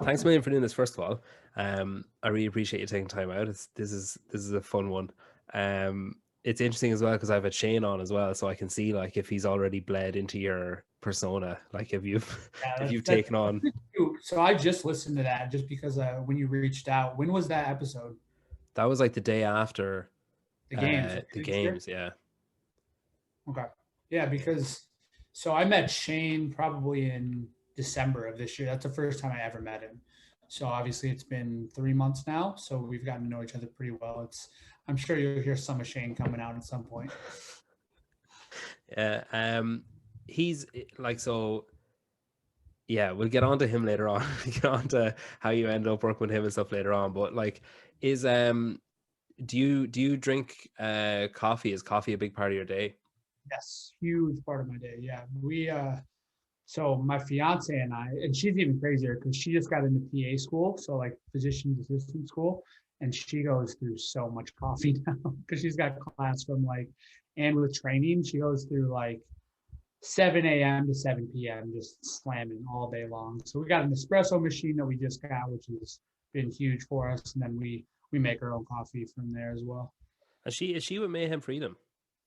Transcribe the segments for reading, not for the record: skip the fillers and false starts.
thanks a million for doing this. First of all, I really appreciate you taking time out. This is a fun one. It's interesting as well because I've had Shane on as well, so I can see like if he's already bled into your persona, like if you've Yeah, if you've that's taken on. pretty cute. So I just listened to that just because when you reached out, when was that episode? That was like the day after The games, right? the This year? games. Yeah. Okay. Yeah, because so I met Shane probably in December of this year. That's the first time I ever met him. So obviously it's been 3 months now. So we've gotten to know each other pretty well. I'm sure you'll hear some of Shane coming out at some point. Yeah. He's like so. Yeah, we'll get on to him later on. We get on to how you end up working with him and stuff later on. But like, is do you drink coffee? Is coffee a big part of your day? Yes, huge part of my day. Yeah. So my fiance and I, and she's even crazier because she just got into PA school, so like physician's assistant school, and she goes through so much coffee now because she's got class from like, and with training, she goes through like 7 a.m. to 7 p.m. just slamming all day long. So we got an espresso machine that we just got, which has been huge for us, and then we make our own coffee from there as well. And she is she with Mayhem Freedom,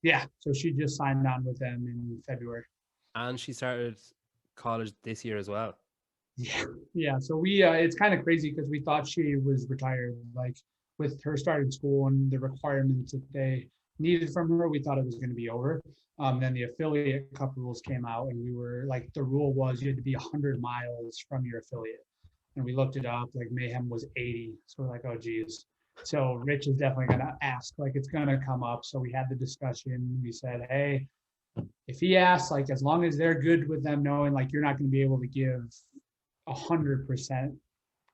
Yeah, so she just signed on with them in February. and she started college this year as well. Yeah, yeah. So we it's kind of crazy because we thought she was retired. Like with her starting school and the requirements that they needed from her, we thought it was going to be over. Then the affiliate cup rules came out, and we were like, the rule was you had to be 100 miles from your affiliate. And we looked it up. Like Mayhem was 80, so we're like, oh geez. So Rich is definitely going to ask. Like it's going to come up. So we had the discussion. We said, hey, if he asks, like as long as they're good with them knowing like you're not going to be able to give 100%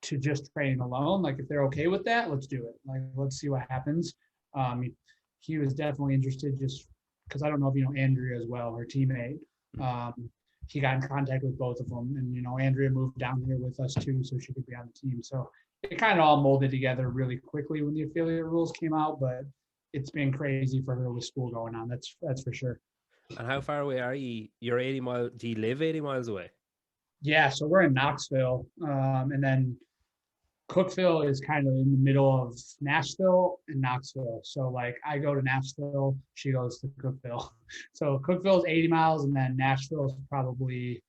to just training alone. Like if they're okay with that, let's do it. Like let's see what happens. He was definitely interested just because I don't know if you know Andrea as well, her teammate. Um, he got in contact with both of them, and Andrea moved down here with us too, so she could be on the team. So it kind of all molded together really quickly when the affiliate rules came out, but it's been crazy for her with school going on. That's for sure. And how far away are you? You're 80 miles. Do you live 80 miles away? Yeah, so we're in Knoxville, and then Cookeville is kind of in the middle of Nashville and Knoxville. So like I go to Nashville, she goes to Cookeville. So Cookeville is 80 miles, and then Nashville is probably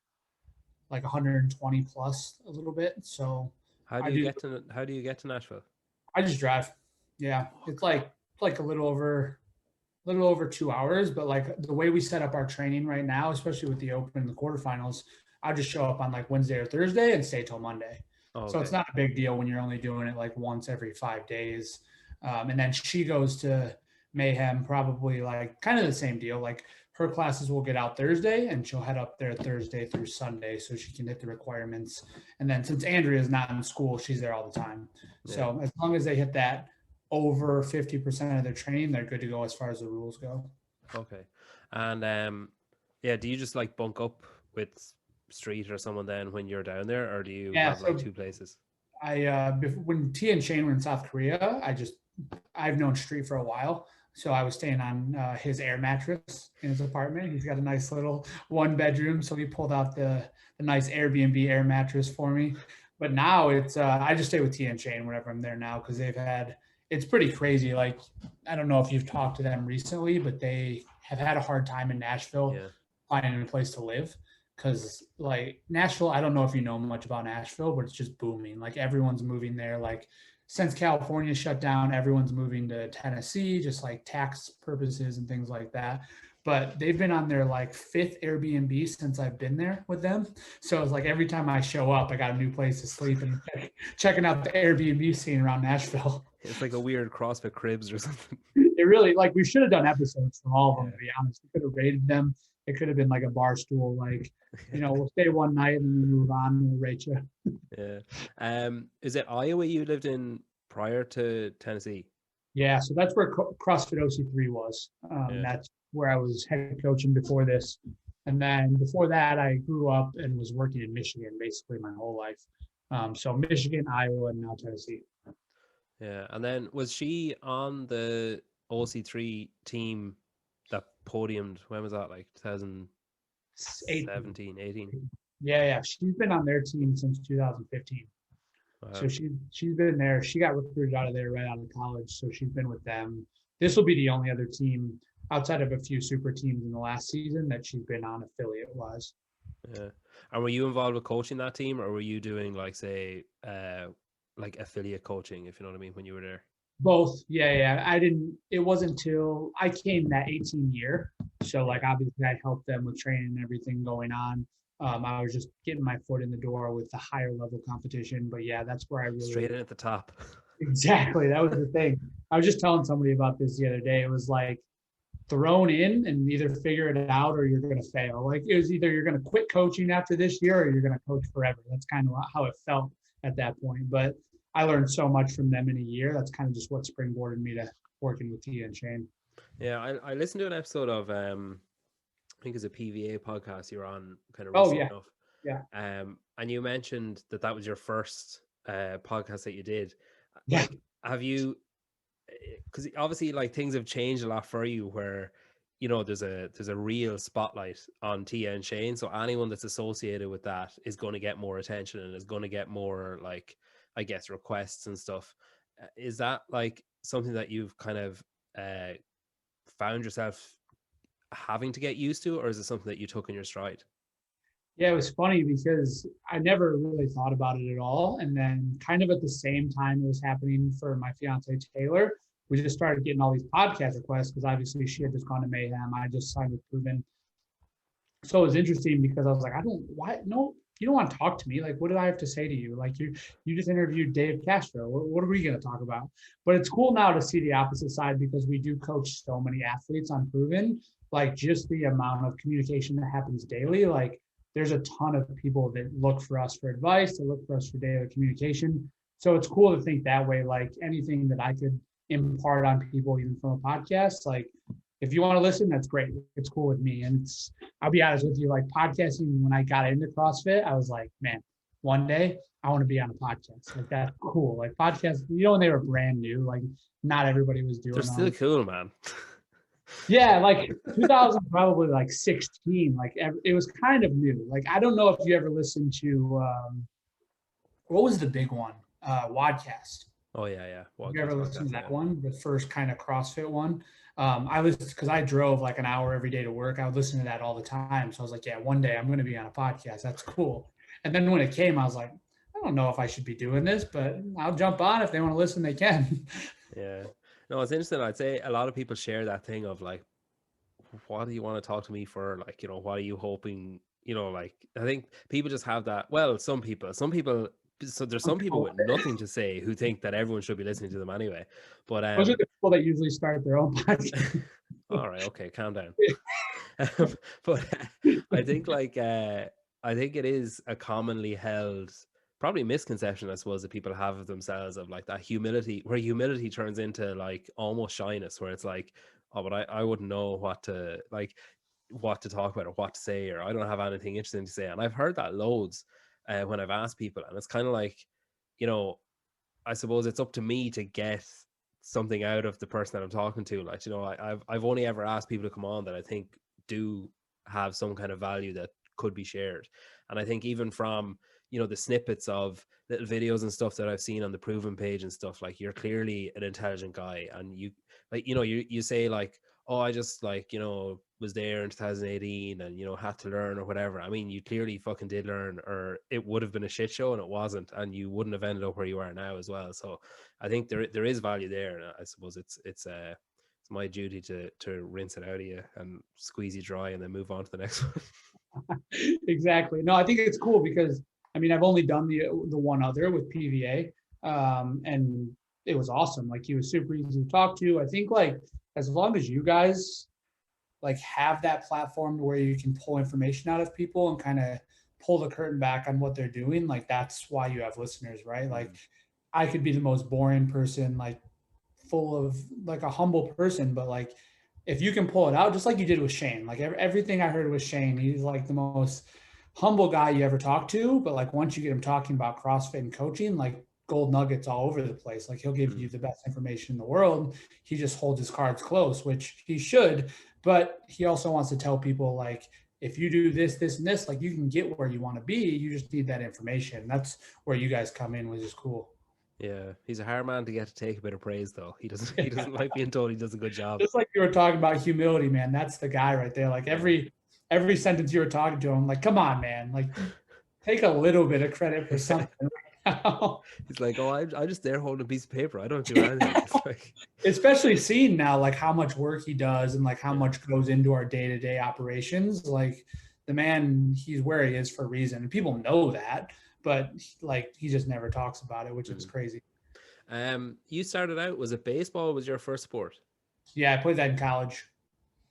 like 120 plus a little bit. So I do How do you get to Nashville? I just drive. Yeah, it's like a little over 2 hours, but like the way we set up our training right now, especially with the Open and the quarterfinals, I just show up on like Wednesday or Thursday and stay till Monday. Oh, So it's okay. not a big deal when you're only doing it like once every 5 days. And then she goes to Mayhem, probably like kind of the same deal. Like her classes will get out Thursday and she'll head up there Thursday through Sunday so she can hit the requirements. And then since Andrea is not in school, she's there all the time. Yeah. So as long as they hit that over 50% of their training, they're good to go as far as the rules go. Okay. And yeah, do you just like bunk up with Street or someone then when you're down there, or do you Yeah. have like So two places? when T and Shane were in South Korea, I've known Street for a while. So I was staying on his air mattress in his apartment. He's got a nice little 1 bedroom. So he pulled out the nice Airbnb air mattress for me. But now I just stay with T and Shane whenever I'm there now because it's pretty crazy. Like, I don't know if you've talked to them recently, but they have had a hard time in Nashville Yeah. finding a place to live because like Nashville, I don't know if you know much about Nashville, but it's just booming. Like everyone's moving there. Like since California shut down, everyone's moving to Tennessee, just like tax purposes and things like that. But they've been on their like fifth Airbnb since I've been there with them. So it's like every time I show up, I got a new place to sleep and checking out the Airbnb scene around Nashville. It's like a weird CrossFit cribs or something. It really like we should have done episodes from all of them, Yeah. to be honest. We could have rated them. It could have been like a bar stool, like, we'll stay one night and then we move on and we'll rate you. Yeah. Is it Iowa you lived in prior to Tennessee? Yeah, so that's where CrossFit OC3 was. Yeah. That's where I was head coaching before this. And then before that, I grew up and was working in Michigan basically my whole life. So Michigan, Iowa, and now Tennessee. Yeah. And then was she on the OC3 team that podiumed? When was that? Like Eight. 2017, 18? Yeah, yeah. She's been on their team since 2015. Wow. So she's been there. She got recruited out of there right out of college. So she's been with them. This will be the only other team outside of a few super teams in the last season that she's been on affiliate wise. Yeah. And were you involved with coaching that team, or were you doing like, say, like affiliate coaching, if you know what I mean, when you were there? Both. Yeah. It wasn't until I came that 18 year. So like, obviously I helped them with training and everything going on. I was just getting my foot in the door with the higher level competition, but yeah, that's where I really Straight in at the top. exactly. That was the thing. I was just telling somebody about this the other day. It was like thrown in and either figure it out or you're going to fail. Like it was either you're going to quit coaching after this year or you're going to coach forever. That's kind of how it felt at that point. But I learned so much from them in a year. That's kind of just what springboarded me to working with Tia and Shane. Yeah, I listened to an episode of I think it's a PVA podcast you're on kind of recently enough. Yeah. And you mentioned that was your first podcast that you did. Yeah. Like, have you, because obviously like things have changed a lot for you where, you know, there's a real spotlight on Tia and Shane. So anyone that's associated with that is going to get more attention and is going to get more, like, I guess, requests and stuff. Is that like something that you've kind of found yourself having to get used to, or is it something that you took in your stride? Yeah, it was funny because I never really thought about it at all. And then kind of at the same time it was happening for my fiance, Taylor, we just started getting all these podcast requests because obviously she had just gone to Mayhem. I just signed with Proven. So it was interesting because I was like, no, you don't want to talk to me. Like, what did I have to say to you? Like you just interviewed Dave Castro. What are we going to talk about? But it's cool now to see the opposite side because we do coach so many athletes on Proven, like just the amount of communication that happens daily. Like there's a ton of people that look for us for advice, that look for us for daily communication. So it's cool to think that way, like anything that I could impart on people, even from a podcast, like if you want to listen, that's great. It's cool with me. And I'll be honest with you, like podcasting, when I got into CrossFit, I was like, man, one day I want to be on a podcast. Like that's cool. Like podcasts, you know, when they were brand new, like not everybody was doing them. They're still cool, man. Yeah, like 2000, probably like 16. Like it was kind of new. Like I don't know if you ever listened to what was the big one? Wadcast. Oh yeah. Have you ever listened to that one? The first kind of CrossFit one. I listened because I drove like an hour every day to work. I would listen to that all the time. So I was like, yeah, one day I'm going to be on a podcast. That's cool. And then when it came, I was like, I don't know if I should be doing this, but I'll jump on. If they want to listen, they can. Yeah. No, it's interesting. I'd say a lot of people share that thing of like, what do you want to talk to me for? Like, you know, what are you hoping? You know, like, I think people just have that. Well, some people, so there's some people with nothing to say who think that everyone should be listening to them anyway. But those are the people that usually start their own podcast. All right, okay, calm down. But I think I think it is a commonly held probably misconception, I suppose, that people have of themselves, of like that humility, where humility turns into like almost shyness, where it's like, oh, but I wouldn't know what to talk about or what to say, or I don't have anything interesting to say. And I've heard that loads when I've asked people, and it's kind of like, you know, I suppose it's up to me to get something out of the person that I'm talking to. Like, you know, I've only ever asked people to come on that I think do have some kind of value that could be shared. And I think even from, you know, the snippets of little videos and stuff that I've seen on the Proven page and stuff, like, you're clearly an intelligent guy, and you, like, you know, you say like, oh, I just, like, you know, was there in 2018 and, you know, had to learn or whatever. I mean, you clearly fucking did learn, or it would have been a shit show and it wasn't, and you wouldn't have ended up where you are now as well. So I think there is value there, and I suppose it's my duty to rinse it out of you and squeeze you dry and then move on to the next one. Exactly. No, I think it's cool because, I mean, I've only done the one other with PVA, and it was awesome. Like, he was super easy to talk to. I think, like, as long as you guys like have that platform where you can pull information out of people and kind of pull the curtain back on what they're doing, like that's why you have listeners, right? Like, I could be the most boring person, like full of like a humble person, but like if you can pull it out, just like you did with Shane, like everything I heard with Shane, he's like the most humble guy you ever talk to. But like once you get him talking about CrossFit and coaching, like gold nuggets all over the place. Like he'll give you the best information in the world. He just holds his cards close, which he should, but he also wants to tell people like, if you do this, this, and this, like you can get where you want to be. You just need that information. That's where you guys come in, which is cool. Yeah, he's a hard man to get to take a bit of praise, though. He doesn't like being told he does a good job. Just like you were talking about humility, man. That's the guy right there. Like every sentence you were talking to him, like, come on, man. Like take a little bit of credit for something. He's like, oh, I'm just there holding a piece of paper. I don't do anything. It's like, especially seeing now like how much work he does and like how much goes into our day-to-day operations. Like the man, he's where he is for a reason, and people know that, but like he just never talks about it, which is crazy. You started out, was it baseball was your first sport? Yeah, I played that in college.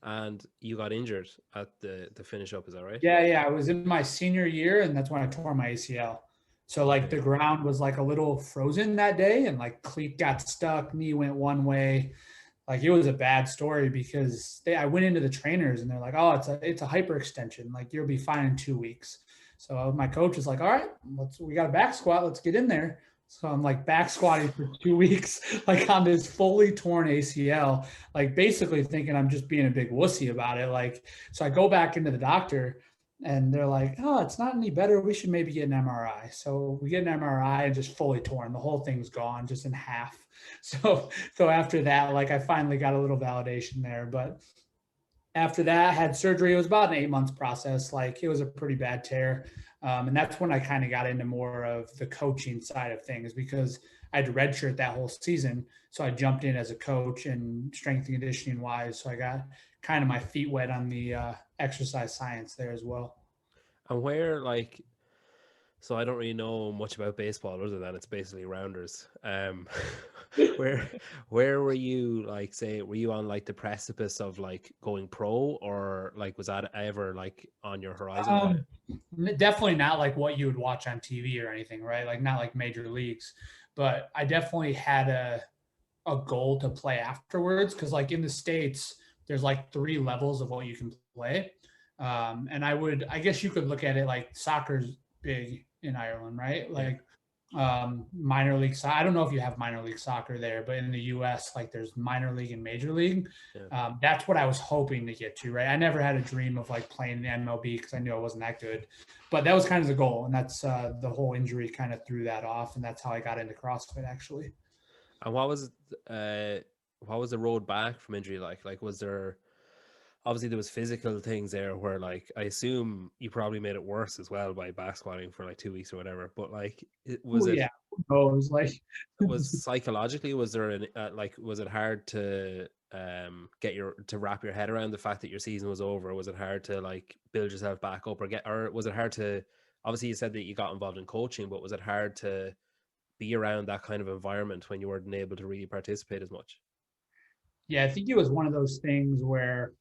And you got injured at the finish up, is that right? Yeah, I was in my senior year, and that's when I tore my ACL. So like the ground was like a little frozen that day, and like cleat got stuck, knee went one way. Like it was a bad story because I went into the trainers and they're like, oh, it's a hyperextension. Like you'll be fine in 2 weeks. So my coach was like, all right, we got a back squat. Let's get in there. So I'm like back squatting for 2 weeks, like on this fully torn ACL, like basically thinking I'm just being a big wussy about it. Like, so I go back into the doctor and they're like, oh, it's not any better. We should maybe get an MRI. So we get an MRI and just fully torn. The whole thing's gone, just in half. So after that, like I finally got a little validation there. But after that, I had surgery. It was about an 8 months process. Like it was a pretty bad tear. And that's when I kind of got into more of the coaching side of things because I had to redshirt that whole season. So I jumped in as a coach and strength and conditioning wise. So I got kind of my feet wet on the exercise science there as well. And where, like, so I don't really know much about baseball other than it's basically rounders. Where were you, like, say, were you on like the precipice of like going pro, or like was that ever like on your horizon? Definitely not like what you would watch on TV or anything, right? Like not like major leagues, but I definitely had a goal to play afterwards because like in the States, there's like 3 levels of what you can play. And I guess you could look at it like soccer's big in Ireland, right? Like minor league. I don't know if you have minor league soccer there, but in the US, like there's minor league and major league. That's what I was hoping to get to, right? I never had a dream of like playing the MLB because I knew I wasn't that good, but that was kind of the goal. And that's the whole injury kind of threw that off. And that's how I got into CrossFit actually. And what was the road back from injury like? Like, was there, obviously there was physical things there where like I assume you probably made it worse as well by back squatting for like 2 weeks or whatever, but like was it like was psychologically, was there an like was it hard to wrap your head around the fact that your season was over? Was it hard to like build yourself back up, or was it hard to, obviously you said that you got involved in coaching, but was it hard to be around that kind of environment when you weren't able to really participate as much? Yeah, I think it was one of those things where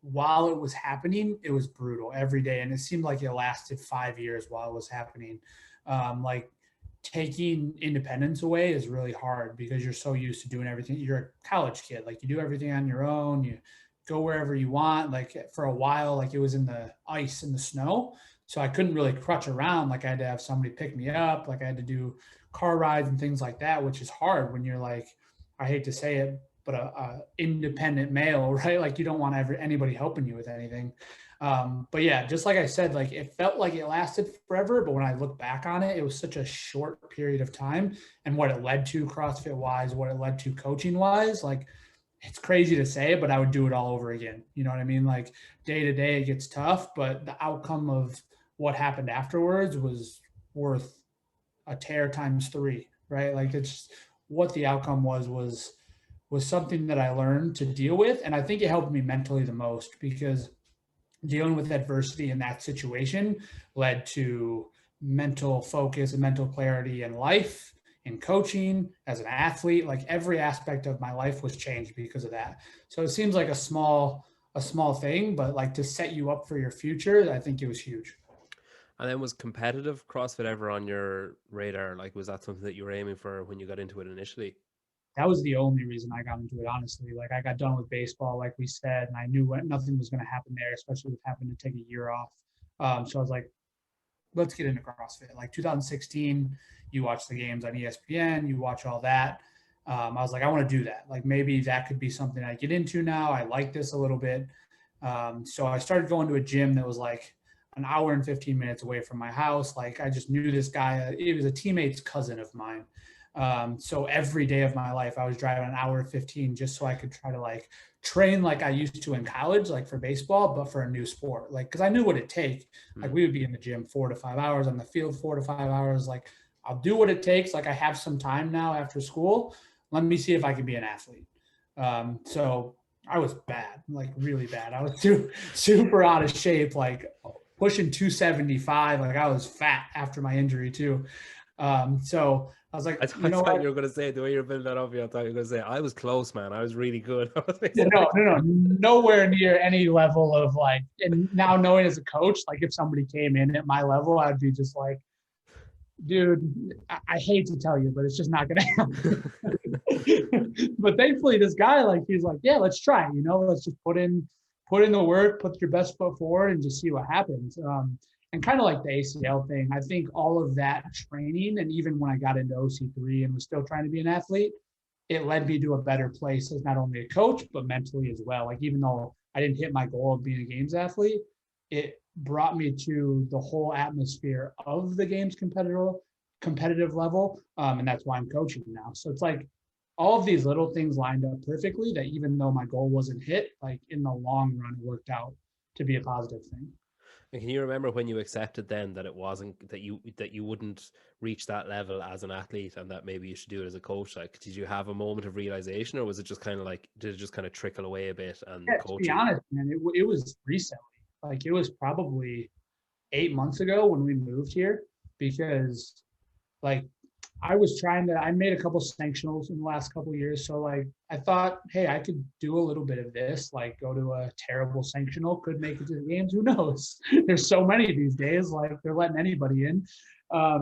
while it was happening, it was brutal every day. And it seemed like it lasted 5 years while it was happening. Like taking independence away is really hard because you're so used to doing everything. You're a college kid, like you do everything on your own. You go wherever you want. Like for a while, like it was in the ice and the snow. So I couldn't really crutch around. Like I had to have somebody pick me up. Like I had to do car rides and things like that, which is hard when you're like, I hate to say it, but a independent male, right? Like you don't want anybody helping you with anything. But yeah, just like I said, like it felt like it lasted forever, but when I look back on it, it was such a short period of time, and what it led to CrossFit wise, what it led to coaching wise, like it's crazy to say, but I would do it all over again. You know what I mean? Like day to day, it gets tough, but the outcome of what happened afterwards was worth a tear times 3, right? Like it's what the outcome was something that I learned to deal with. And I think it helped me mentally the most because dealing with adversity in that situation led to mental focus and mental clarity in life, in coaching, as an athlete. Like every aspect of my life was changed because of that. So it seems like a small thing, but like to set you up for your future, I think it was huge. And then was competitive CrossFit ever on your radar? Like, was that something that you were aiming for when you got into it initially? That was the only reason I got into it, honestly. Like I got done with baseball, like we said, and I knew nothing was going to happen there, especially with having to take a year off. So I was like, let's get into CrossFit. Like 2016, you watch the games on ESPN, you watch all that. I was like, I want to do that. Like maybe that could be something I get into now. I like this a little bit. So I started going to a gym that was like an hour and 15 minutes away from my house. Like I just knew this guy. He was a teammate's cousin of mine. So every day of my life, I was driving an hour 15 just so I could try to like train like I used to in college, like for baseball, but for a new sport. Like, cause I knew what it'd take. Like we would be in the gym 4 to 5 hours, on the field 4 to 5 hours. Like I'll do what it takes. Like I have some time now after school. Let me see if I can be an athlete. So I was bad, like really bad. I was super out of shape, like pushing 275. Like I was fat after my injury too. So I was like, I thought you were going to say, the way you're building that up, I thought you were going to say, I was close, man. I was really good. No, nowhere near any level of like, and now knowing as a coach, like if somebody came in at my level, I'd be just like, dude, I hate to tell you, but it's just not going to happen. But thankfully this guy, like, he's like, yeah, let's try, let's just put in the work, put your best foot forward and just see what happens. And kind of like the ACL thing, I think all of that training, and even when I got into OC3 and was still trying to be an athlete, it led me to a better place as not only a coach, but mentally as well. Like, even though I didn't hit my goal of being a games athlete, it brought me to the whole atmosphere of the games competitive level. And that's why I'm coaching now. So it's like all of these little things lined up perfectly that even though my goal wasn't hit, like in the long run, it worked out to be a positive thing. And can you remember when you accepted then that it wasn't, that you wouldn't reach that level as an athlete and that maybe you should do it as a coach? Like, did you have a moment of realization, or was it just kind of like, did it just kind of trickle away a bit? And To be honest, man, it was recently. Like it was probably 8 months ago when we moved here, because like I made a couple sanctionals in the last couple of years. So like I thought, hey, I could do a little bit of this, like go to a terrible sanctional, could make it to the games. Who knows? There's so many these days, like they're letting anybody in.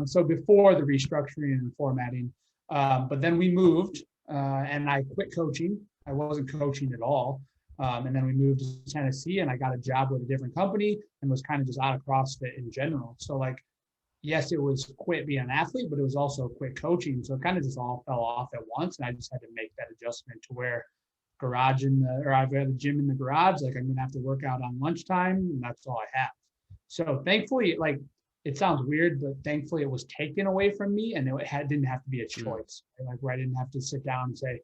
So before the restructuring and formatting, but then we moved and I quit coaching. I wasn't coaching at all. And then we moved to Tennessee and I got a job with a different company and was kind of just out of CrossFit in general. So like, yes, it was quit being an athlete, but it was also quit coaching. So it kind of just all fell off at once. And I just had to make that adjustment to where I've got a gym in the garage. Like I'm going to have to work out on lunchtime and that's all I have. So thankfully, like it sounds weird, but thankfully it was taken away from me and didn't have to be a choice. Like where I didn't have to sit down and say,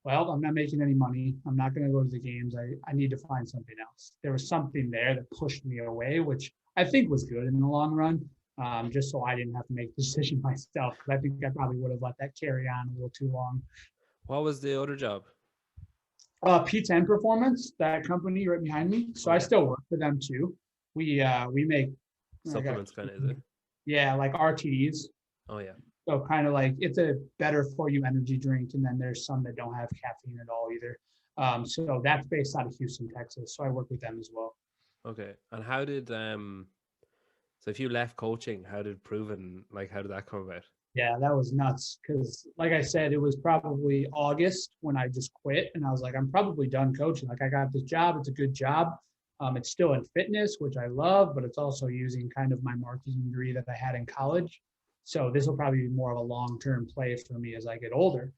well, I'm not making any money. I'm not going to go to the games. I need to find something else. There was something there that pushed me away, which I think was good in the long run. Just so I didn't have to make the decision myself. Because I think I probably would have let that carry on a little too long. What was the other job? P10 Performance, that company right behind me. So I still work for them too. We make supplements, kind of, is it? Yeah, like RTDs. Oh yeah. So kind of like it's a better for you energy drink, and then there's some that don't have caffeine at all either. So that's based out of Houston, Texas. So I work with them as well. Okay. And how did so if you left coaching, how did that come about? Yeah, that was nuts. Because like I said, it was probably August when I just quit. And I was like, I'm probably done coaching. Like I got this job. It's a good job. It's still in fitness, which I love, but it's also using kind of my marketing degree that I had in college. So this will probably be more of a long-term play for me as I get older.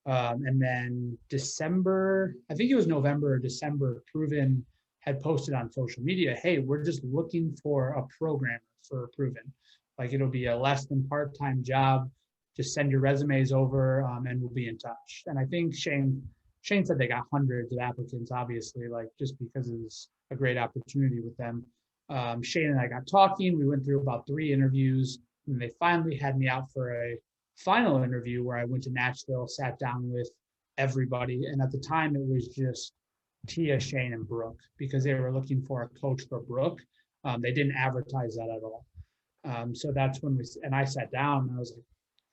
And then December, I think it was November or December, Proven had posted on social media, hey, we're just looking for a programmer for Proven. Like it'll be a less than part-time job. Just send your resumes over and we'll be in touch. And I think Shane said they got hundreds of applicants, obviously, like just because it's a great opportunity with them. Shane and I got talking. We went through about 3 interviews and they finally had me out for a final interview where I went to Nashville, sat down with everybody. And at the time it was just Tia, Shane, and Brooke, because they were looking for a coach for Brooke. They didn't advertise that at all. So that's when I sat down and I was like,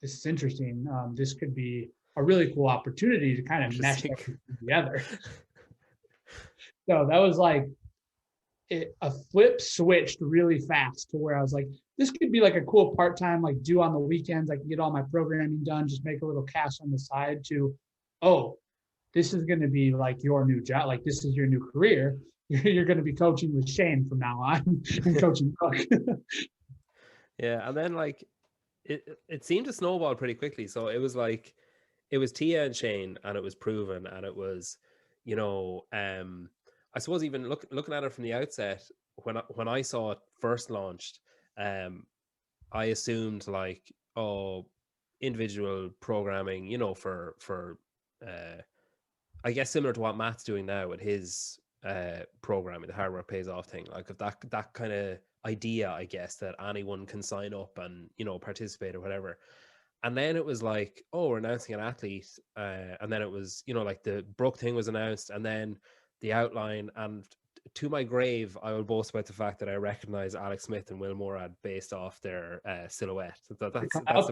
this is interesting. This could be a really cool opportunity to kind of mesh everything together. So that was like a flip switched really fast to where I was like, this could be like a cool part-time, like do on the weekends. I can get all my programming done, just make a little cash on the side to, oh, this is going to be like your new job. Like this is your new career. You're going to be coaching with Shane from now on and coaching Brooke. Yeah. And then like, it seemed to snowball pretty quickly. So it was like, it was Tia and Shane and it was Proven and it was, I suppose even looking at it from the outset, when I saw it first launched, I assumed like, oh, individual programming, you know, for I guess similar to what Matt's doing now with his programming, the hard work pays off thing. Like if that kind of idea, I guess, that anyone can sign up and, you know, participate or whatever. And then it was like, oh, we're announcing an athlete. And then it was, you know, like the Brooke thing was announced, and then the outline. And to my grave, I will boast about the fact that I recognize Alex Smith and Will Morad based off their silhouette. That's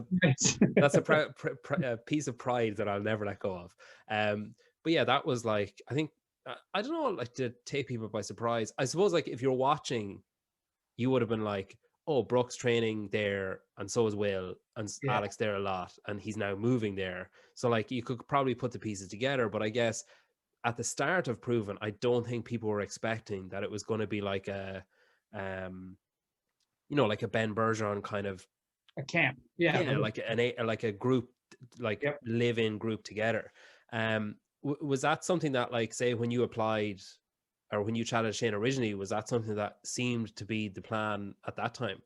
a piece of pride that I'll never let go of. But yeah, that was like, I think, I don't know, like to take people by surprise. I suppose like if you're watching, you would have been like, oh, Brooke's training there, and so is Will, and Alex there a lot, and he's now moving there. So like you could probably put the pieces together. But I guess at the start of Proven, I don't think people were expecting that it was going to be like a, you know, like a Ben Bergeron kind of a camp. Like a group, like live-in group together. Was that something that, like, say when you applied or when you chatted Shane originally, was that something that seemed to be the plan at that time?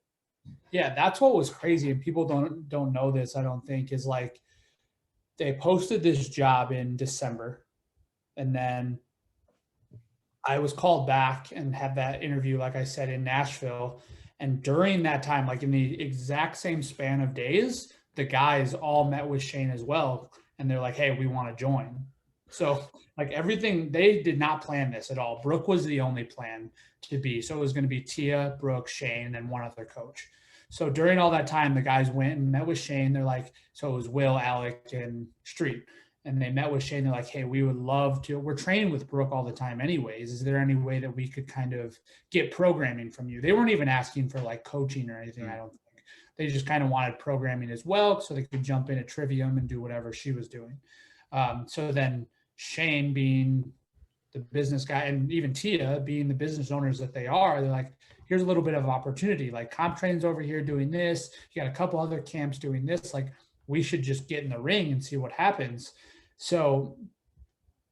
Yeah, that's what was crazy, and people don't know this, I don't think, is like they posted this job in December, and then I was called back and had that interview, like I said, in Nashville. And during that time, like in the exact same span of days, the guys all met with Shane as well. And they're like, hey, we want to join. So like everything, they did not plan this at all. Brooke was the only plan to be. So it was going to be Tia, Brooke, Shane, and then one other coach. So during all that time, the guys went and met with Shane. They're like, so it was Will, Alec, and Street. And they met with Shane. They're like, hey, we would love to, we're training with Brooke all the time anyways. Is there any way that we could kind of get programming from you? They weren't even asking for like coaching or anything, I don't think. They just kind of wanted programming as well, so they could jump in at Trivium and do whatever she was doing. So then Shane, being the business guy, and even Tia being the business owners that they are, they're like, here's a little bit of opportunity. Like comp train's over here doing this. You got a couple other camps doing this. Like we should just get in the ring and see what happens. So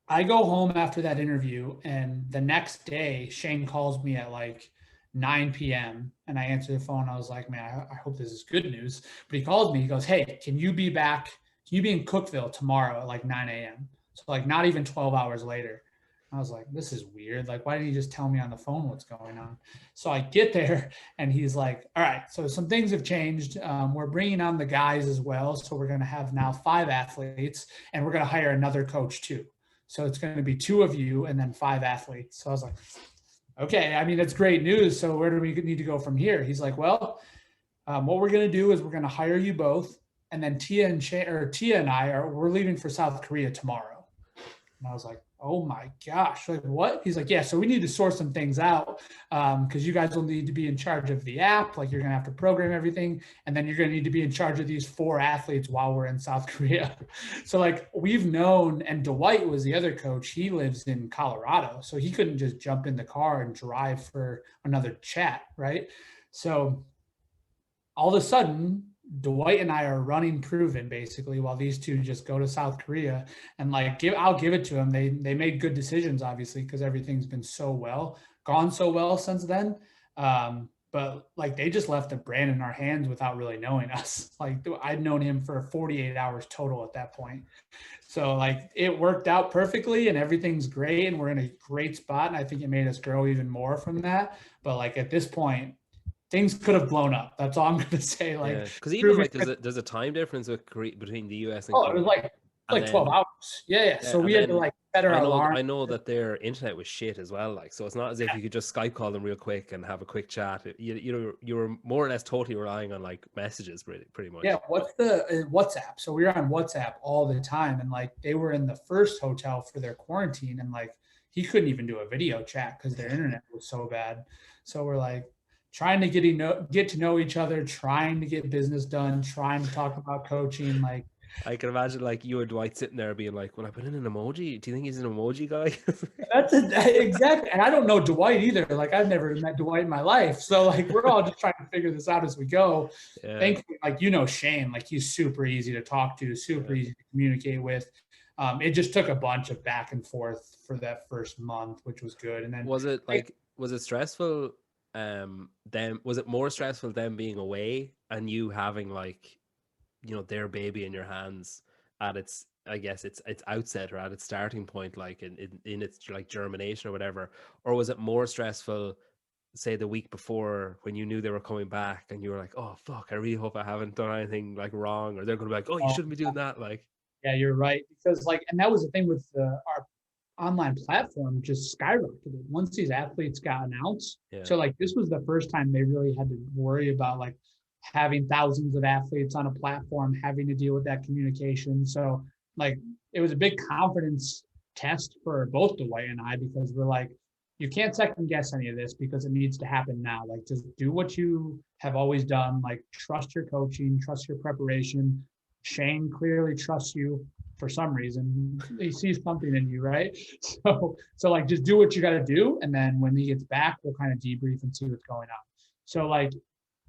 I go home after that interview, and the next day Shane calls me at like 9 p.m. and I answer the phone. I was like, man, I hope this is good news. But he calls me. He goes, hey, can you be in Cookeville tomorrow at like 9 a.m.? So like not even 12 hours later. I was like, this is weird. Like, why didn't he just tell me on the phone what's going on? So I get there and he's like, all right, so some things have changed. We're bringing on the guys as well. So we're going to have now 5 athletes, and we're going to hire another coach too. So it's going to be 2 of you and then 5 athletes. So I was like, okay, I mean, that's great news. So where do we need to go from here? He's like, well, what we're going to do is we're going to hire you both. And then Tia and I we're leaving for South Korea tomorrow. And I was like, oh my gosh, like what? He's like, yeah, so we need to sort some things out because you guys will need to be in charge of the app. Like you're going to have to program everything. And then you're going to need to be in charge of these 4 athletes while we're in South Korea. So like we've known, and Dwight was the other coach. He lives in Colorado. So he couldn't just jump in the car and drive for another chat, right? So all of a sudden, Dwight and I are running Proven basically while these 2 just go to South Korea, and like I'll give it to them. They made good decisions, obviously, because everything's been gone so well since then. But like they just left the brand in our hands without really knowing us. Like I'd known him for 48 hours total at that point. So like it worked out perfectly and everything's great and we're in a great spot. And I think it made us grow even more from that. But like at this point, things could have blown up. That's all I'm going to say. Like, because even like there's a time difference between the US and Korea. It was like 12 hours. Yeah. So we had to like set our alarm. I know that their internet was shit as well. Like, so it's not as if you could just Skype call them real quick and have a quick chat. You were more or less totally relying on like messages, pretty much. Yeah. What's the WhatsApp? So we were on WhatsApp all the time, and like they were in the first hotel for their quarantine, and like he couldn't even do a video chat because their internet was so bad. So we're like trying to get to know each other, trying to get business done, trying to talk about coaching. Like I can imagine like you and Dwight sitting there being like, well, I put in an emoji. Do you think he's an emoji guy? Exactly. And I don't know Dwight either. Like I've never met Dwight in my life. So like we're all just trying to figure this out as we go. Yeah. Thankfully, like, Shane, like he's super easy to talk to, super easy to communicate with. It just took a bunch of back and forth for that first month, which was good. And then Was it stressful? Them was it more stressful them being away and you having like, their baby in your hands at its, I guess its outset or at its starting point, like in its like germination or whatever, or was it more stressful, say the week before when you knew they were coming back and you were like, oh fuck, I really hope I haven't done anything like wrong, or they're gonna be like, oh, you shouldn't be doing that, like. yeah, you're right. Because like, and that was the thing with our online platform just skyrocketed once these athletes got announced. Yeah. So like this was the first time they really had to worry about like having thousands of athletes on a platform, having to deal with that communication. So like it was a big confidence test for both Dwight and I, because we're like, you can't second guess any of this because it needs to happen now. Like just do what you have always done. Like trust your coaching, trust your preparation. Shane clearly trusts you for some reason. He sees something in you, right? So like just do what you got to do, and then when he gets back, we'll kind of debrief and see what's going on. So like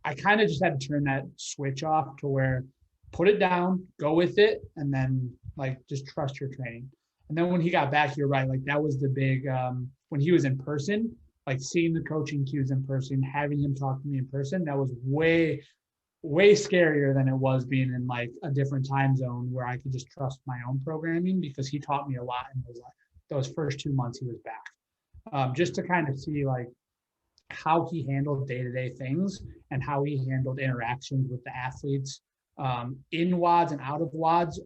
I kind of just had to turn that switch off to where put it down, go with it, and then like just trust your training. And then when he got back, you're right. Like that was the big when he was in person, like seeing the coaching cues in person, having him talk to me in person, that was way scarier than it was being in like a different time zone where I could just trust my own programming, because he taught me a lot in those first 2 months he was back, just to kind of see like how he handled day-to-day things and how he handled interactions with the athletes in WODs and out of WODs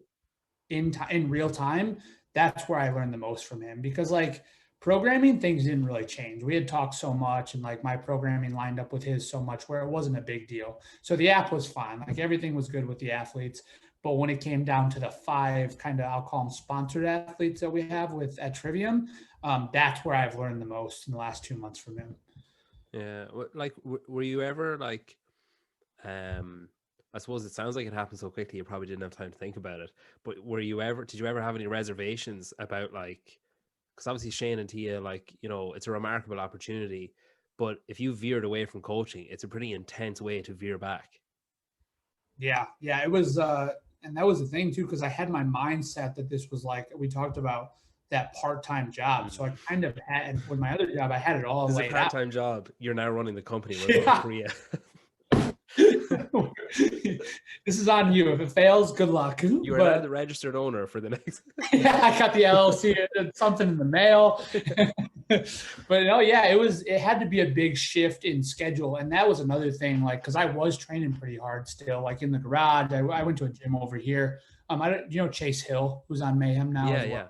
in real time. That's where I learned the most from him, because like programming things didn't really change. We had talked so much, and like my programming lined up with his so much where it wasn't a big deal. So the app was fine. Like everything was good with the athletes. But when it came down to the 5 kind of, I'll call them sponsored athletes that we have at Trivium, that's where I've learned the most in the last 2 months from him. Yeah. Like, were you ever like, I suppose it sounds like it happened so quickly you probably didn't have time to think about it, but did you ever have any reservations about like, because obviously Shane and Tia, like, it's a remarkable opportunity, but if you veered away from coaching, it's a pretty intense way to veer back. Yeah, it was, and that was the thing too, because I had my mindset that this was like we talked about, that part-time job. So I kind of had, with my other job, I had it all laid out. This is a part-time job. You're now running the company. We're going to Korea. This is on you. If it fails, good luck. You are now the registered owner for the next. Yeah, I got the LLC, something in the mail. But it had to be a big shift in schedule. And that was another thing, like, because I was training pretty hard still, like in the garage. I went to a gym over here. Chase Hill, who's on Mayhem now. Yeah.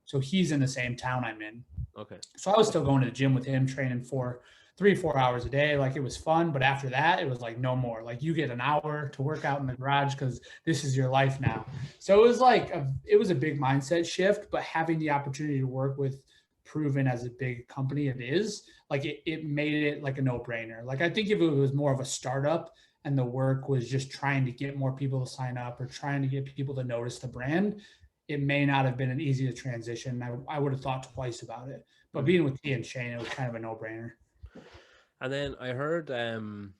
So he's in the same town I'm in. Okay. So I was still going to the gym with him, training for 3-4 hours a day. Like it was fun. But after that, it was like no more. Like you get an hour to work out in the garage because this is your life now. So it was like it was a big mindset shift, but having the opportunity to work with Proven as a big company it is, like it made it like a no-brainer. Like I think if it was more of a startup and the work was just trying to get more people to sign up or trying to get people to notice the brand, it may not have been an easy transition. I would have thought twice about it. But being with Tia and Shane, it was kind of a no-brainer. And then I heard, I don't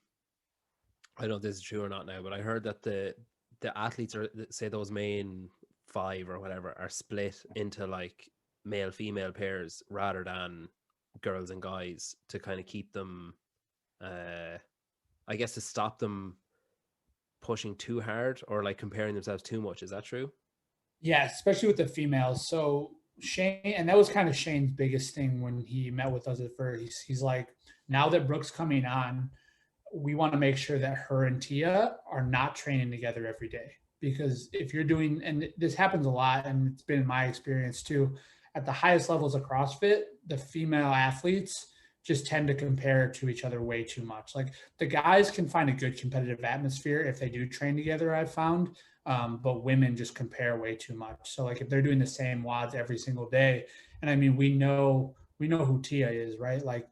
know if this is true or not now, but I heard that the athletes, are, say those main 5 or whatever, are split into like male-female pairs rather than girls and guys, to kind of keep them, I guess, to stop them pushing too hard or like comparing themselves too much. Is that true? Yeah, especially with the females. So Shane, and that was kind of Shane's biggest thing when he met with us at first. He's like, now that Brooke's coming on, we want to make sure that her and Tia are not training together every day. Because if you're doing, and this happens a lot, and it's been in my experience too, at the highest levels of CrossFit, the female athletes just tend to compare to each other way too much. Like the guys can find a good competitive atmosphere if they do train together, I've found. But women just compare way too much. So like if they're doing the same WODs every single day, and I mean, we know who Tia is, right? Like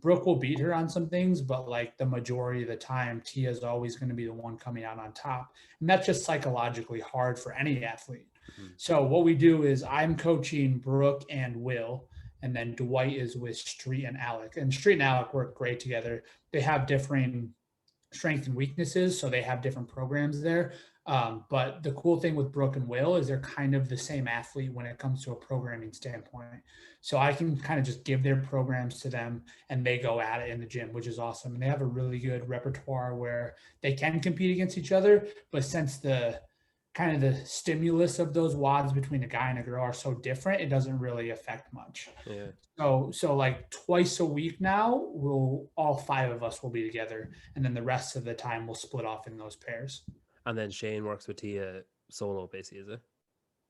Brooke will beat her on some things, but like the majority of the time, Tia is always going to be the one coming out on top. And that's just psychologically hard for any athlete. Mm-hmm. So what we do is I'm coaching Brooke and Will, and then Dwight is with Street and Alec. And Street and Alec work great together. They have differing strengths and weaknesses, so they have different programs there. But the cool thing with Brooke and Will is they're kind of the same athlete when it comes to a programming standpoint. So I can kind of just give their programs to them and they go at it in the gym, which is awesome. And they have a really good repertoire where they can compete against each other. But since the kind of the stimulus of those WODs between a guy and a girl are so different, it doesn't really affect much. Yeah. So like twice a week now, all 5 of us will be together, and then the rest of the time we'll split off in those pairs. And then Shane works with Tia solo, basically, is it?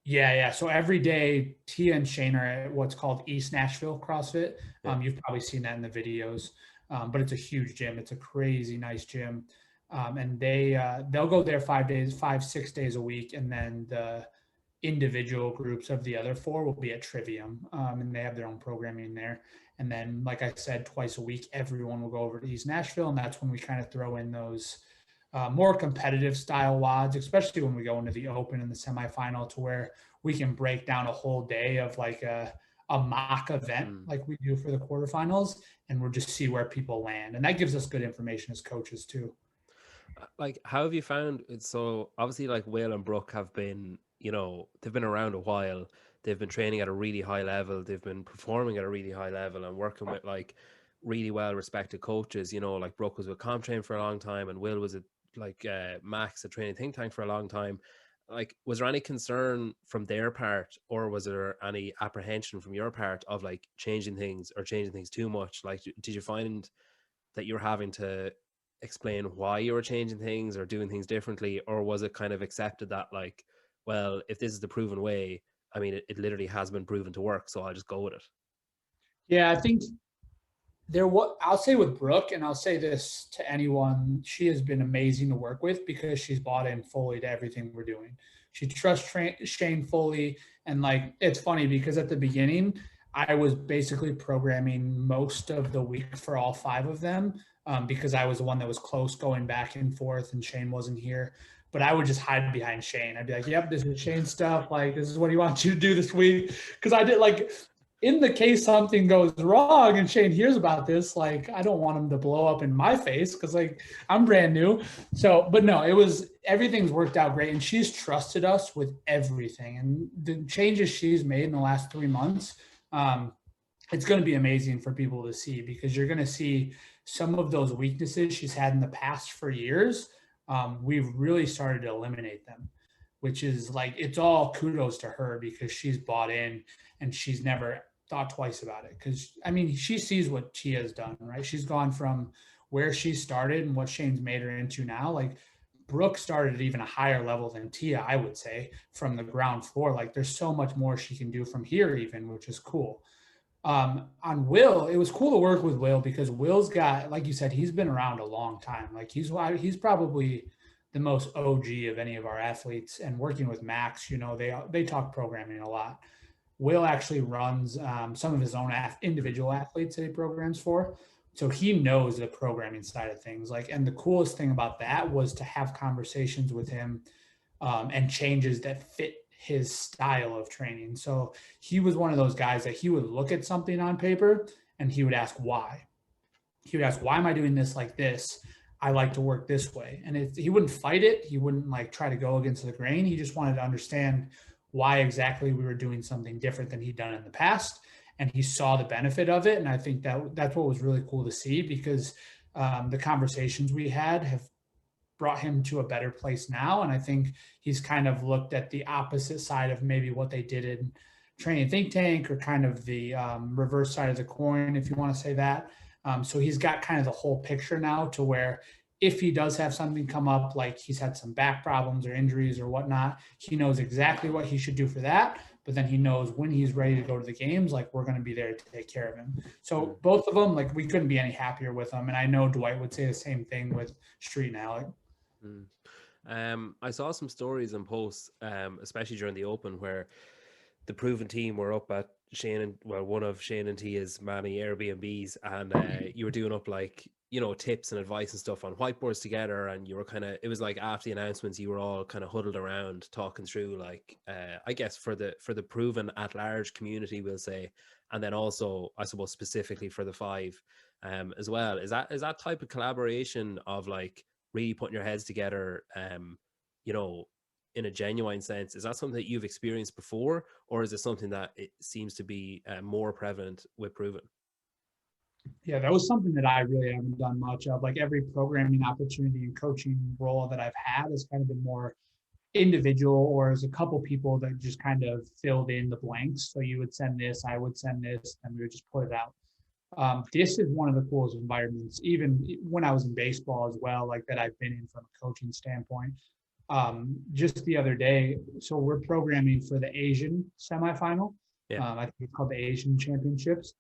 Yeah. So every day, Tia and Shane are at what's called East Nashville CrossFit. Yeah. You've probably seen that in the videos, but it's a huge gym. It's a crazy nice gym, and they'll go there 6 days a week, and then the individual groups of the other 4 will be at Trivium, and they have their own programming there. And then, like I said, twice a week, everyone will go over to East Nashville, and that's when we kind of throw in those more competitive style WODs, especially when we go into the open and the semifinal, to where we can break down a whole day of like a mock event like we do for the quarterfinals, and we'll just see where people land. And that gives us good information as coaches too. Like, how have you found it? So obviously, like, Will and Brooke have been, they've been around a while. They've been training at a really high level. They've been performing at a really high level and working with like really well respected coaches. Like Brooke was with CompTrain for a long time, and Will was at like Max at Training Think Tank for a long time. Like, was there any concern from their part, or was there any apprehension from your part of like changing things or changing things too much? Like, did you find that you're having to explain why you were changing things or doing things differently, or was it kind of accepted that like, well, if this is the proven way, I mean, it literally has been proven to work, so I'll just go with it? Yeah, I think I'll say with Brooke, and I'll say this to anyone, she has been amazing to work with because she's bought in fully to everything we're doing. She trusts Shane fully. And like, it's funny because at the beginning, I was basically programming most of the week for all 5 of them, because I was the one that was close going back and forth and Shane wasn't here. But I would just hide behind Shane. I'd be like, yep, this is Shane stuff. Like, this is what he wants you to do this week. Because I did like, in the case something goes wrong and Shane hears about this, like, I don't want him to blow up in my face because like I'm brand new. So, but no, everything's worked out great. And she's trusted us with everything. And the changes she's made in the last 3 months, it's going to be amazing for people to see, because you're going to see some of those weaknesses she's had in the past for years. We've really started to eliminate them, which is like, it's all kudos to her because she's bought in and she's never thought twice about it. Because I mean, she sees what Tia has done, right? She's gone from where she started and what Shane's made her into now. Like, Brooke started at even a higher level than Tia, I would say, from the ground floor. Like, there's so much more she can do from here even, which is cool. On Will, it was cool to work with Will because Will's got, like you said, he's been around a long time. Like, he's probably the most OG of any of our athletes. And working with Max, they talk programming a lot. Will actually runs some of his own individual athletes that he programs for. So he knows the programming side of things. Like, and the coolest thing about that was to have conversations with him and changes that fit his style of training. So he was one of those guys that he would look at something on paper and he would ask why. He would ask, why am I doing this like this? I like to work this way. And he wouldn't fight it. He wouldn't like try to go against the grain. He just wanted to understand why exactly we were doing something different than he'd done in the past. And he saw the benefit of it. And I think that's what was really cool to see, because the conversations we had have brought him to a better place now. And I think he's kind of looked at the opposite side of maybe what they did in Training Think Tank, or kind of the reverse side of the coin, if you want to say that. So he's got kind of the whole picture now, to where if he does have something come up, like he's had some back problems or injuries or whatnot, he knows exactly what he should do for that. But then he knows when he's ready to go to the games, like, we're going to be there to take care of him. So both of them, like, we couldn't be any happier with them. And I know Dwight would say the same thing with Street and Alec. I saw some stories and posts, especially during the Open, where the proven team were up at one of Shane and Tia's many Airbnbs, and you were doing up like, tips and advice and stuff on whiteboards together, and you were it was like after the announcements, you were all kind of huddled around talking through, like, I guess for the proven at large community, we'll say, and then also, I suppose, specifically for the 5 as well. Is that type of collaboration of like really putting your heads together you know, in a genuine sense. Is that something that you've experienced before, or is it something that it seems to be more prevalent with Proven? Yeah, that was something that I really haven't done much of. Like every programming opportunity and coaching role that I've had has kind of been more individual, or as a couple people that just kind of filled in the blanks. So you would send this, I would send this, and we would just put it out. This is one of the coolest environments, even when I was in baseball as well, like that I've been in from a coaching standpoint. Just the other day, so we're programming for the Asian semifinal. Yeah. I think it's called the Asian Championships.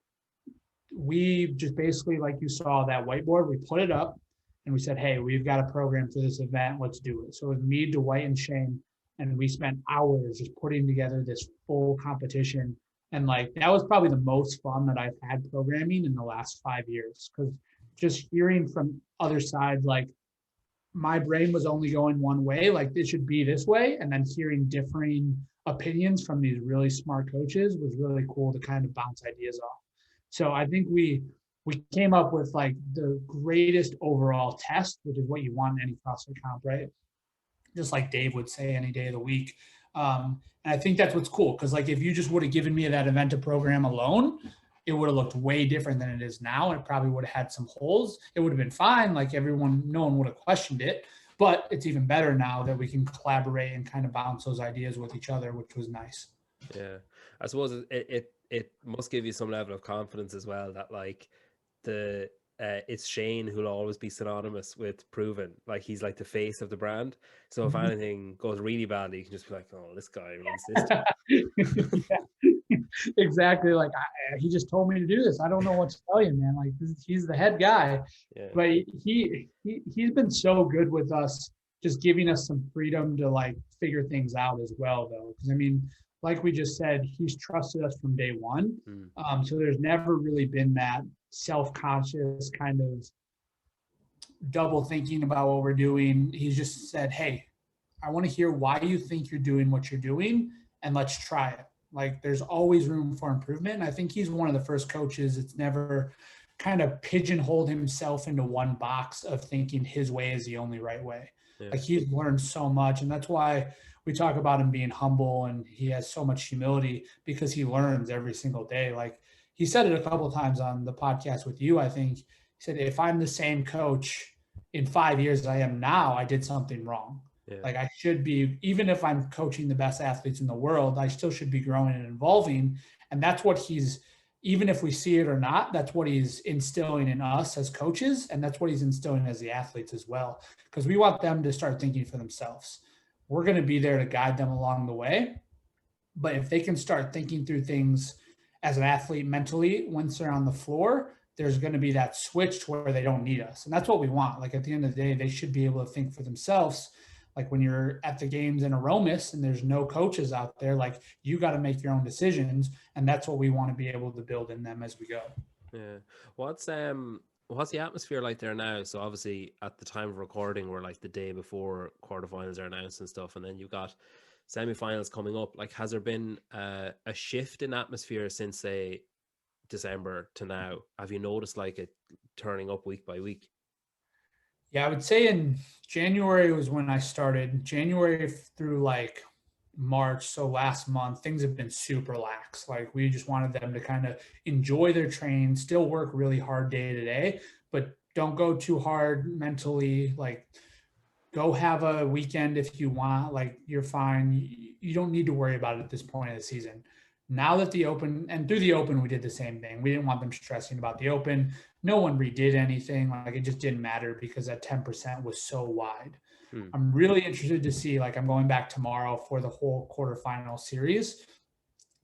We just basically, like you saw that whiteboard, we put it up and we said, hey, we've got a program for this event. Let's do it. So it was me, Dwight, and Shane. And we spent hours just putting together this full competition. And like, that was probably the most fun that I've had programming in the last 5 years. Because just hearing from other sides, like my brain was only going one way, like this should be this way. And then hearing differing opinions from these really smart coaches was really cool to kind of bounce ideas off. So I think we came up with like the greatest overall test, which is what you want in any CrossFit comp, right? Just like Dave would say, any day of the week. And I think that's what's cool, because like if you just would have given me that event to program alone, it would have looked way different than it is now. It probably would have had some holes. It would have been fine. Like no one would have questioned it. But it's even better now that we can collaborate and kind of bounce those ideas with each other, which was nice. Yeah, I suppose it must give you some level of confidence as well that like it's Shane who'll always be synonymous with Proven. Like he's like the face of the brand. So if anything goes really badly, you can just be like, oh, this guy insisted. Yeah, exactly. Like he just told me to do this. I don't know what to tell you, man. Like he's the head guy. Yeah. But he's been so good with us, just giving us some freedom to like figure things out as well, though. Because I mean, like we just said, he's trusted us from day one. So there's never really been that self-conscious kind of double thinking about what we're doing. He's just said, hey, I want to hear why you think you're doing what you're doing, and let's try it. Like there's always room for improvement. And I think he's one of the first coaches that's never kind of pigeonholed himself into one box of thinking his way is the only right way. Yeah. Like he's learned so much. And that's why we talk about him being humble, and he has so much humility, because he learns every single day. Like he said it a couple of times on the podcast with you, I think. He said, if I'm the same coach in 5 years as I am now, I did something wrong. Yeah. Like I should be, even if I'm coaching the best athletes in the world, I still should be growing and evolving. And that's what he's, even if we see it or not, that's what he's instilling in us as coaches. And that's what he's instilling as the athletes as well. Because we want them to start thinking for themselves. We're going to be there to guide them along the way. But if they can start thinking through things as an athlete mentally, once they're on the floor, there's going to be that switch to where they don't need us. And that's what we want. Like at the end of the day, they should be able to think for themselves. Like when you're at the games in Aromas and there's no coaches out there, like you got to make your own decisions. And that's what we want to be able to build in them as we go. Yeah. What's the atmosphere like there now? So obviously at the time of recording, we're like the day before quarterfinals are announced and stuff. And then you've got semifinals coming up. Like, has there been a shift in atmosphere since, say, December to now? Have you noticed like it turning up week by week? Yeah, I would say in January was when I started. January through like March, so last month, things have been super lax. Like we just wanted them to kind of enjoy their training, still work really hard day to day, but don't go too hard mentally. Like go have a weekend if you want, like you're fine. You don't need to worry about it at this point of the season. Now that the Open, and through the Open, we did the same thing. We didn't want them stressing about the Open. No one redid anything. Like it just didn't matter because that 10% was so wide. I'm really interested to see, like I'm going back tomorrow for the whole quarterfinal series.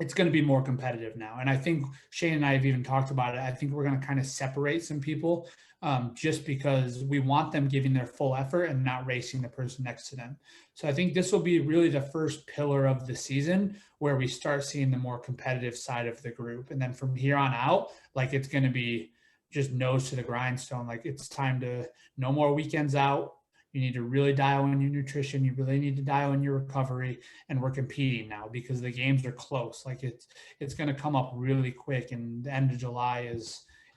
It's going to be more competitive now. And I think Shane and I have even talked about it. I think we're going to kind of separate some people just because we want them giving their full effort and not racing the person next to them. So I think this will be really the first pillar of the season where we start seeing the more competitive side of the group. And then from here on out, like it's going to be just nose to the grindstone. Like it's time to no more weekends out. You need to really dial in your nutrition. You really need to dial in your recovery, and we're competing now because the games are close. Like it's going to come up really quick, and the end of July